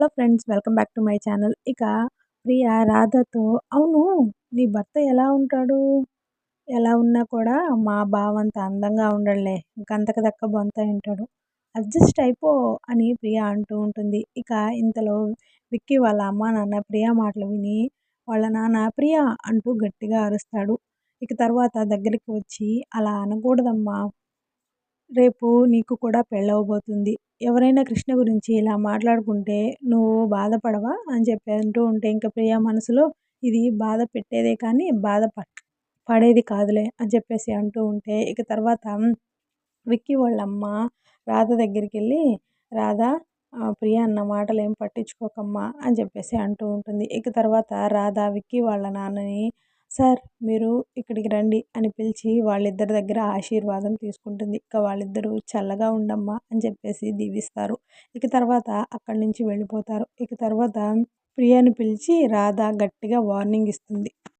Hello friends, welcome back to my channel. ఇక ప్రియ రాధతో, అవును నీ భర్త ఎలా ఉంటాడు? ఎలా ఉన్నా కూడా మా బావ అంత అందంగా ఉండడులే. గంతకు దక్క బొంత ఉంటాడు. అడ్జస్ట్ అయిపో అని ప్రియ అంటూ ఉంటుంది. ఇక ఇంతలో విక్కీ వాళ్ళ అమ్మా నాన్న ప్రియ మాటలు విని వాళ్ళ నాన్న ప్రియ అంటూ గట్టిగా అరుస్తాడు. ఇక తర్వాత దగ్గరికి వచ్చి, అలా అనకూడదమ్మా, రేపు నీకు కూడా పెళ్ళవబోతుంది. ఎవరైనా కృష్ణ గురించి ఇలా మాట్లాడుకుంటే నువ్వు బాధపడవా అని చెప్పి అంటూ ఉంటే, ఇంక ప్రియ మనసులో ఇది బాధ పెట్టేదే కానీ పడేది కాదులే అని చెప్పేసి అంటూ ఉంటే, ఇక తర్వాత విక్కీ వాళ్ళమ్మ రాధ దగ్గరికెళ్ళి, రాధ ప్రియ అన్న మాటలు ఏం పట్టించుకోకమ్మా అని చెప్పేసి అంటూ ఉంటుంది. ఇక తర్వాత రాధ విక్కీ వాళ్ళ నాన్నని, సార్ మీరు ఇక్కడికి రండి అని పిలిచి వాళ్ళిద్దరి దగ్గర ఆశీర్వాదం తీసుకుంటుంది. ఇక వాళ్ళిద్దరూ చల్లగా ఉండమ్మా అని చెప్పేసి దీవిస్తారు. ఇక తర్వాత అక్కడి నుంచి వెళ్ళిపోతారు. ఇక తర్వాత ప్రియని పిలిచి రాధ గట్టిగా వార్నింగ్ ఇస్తుంది.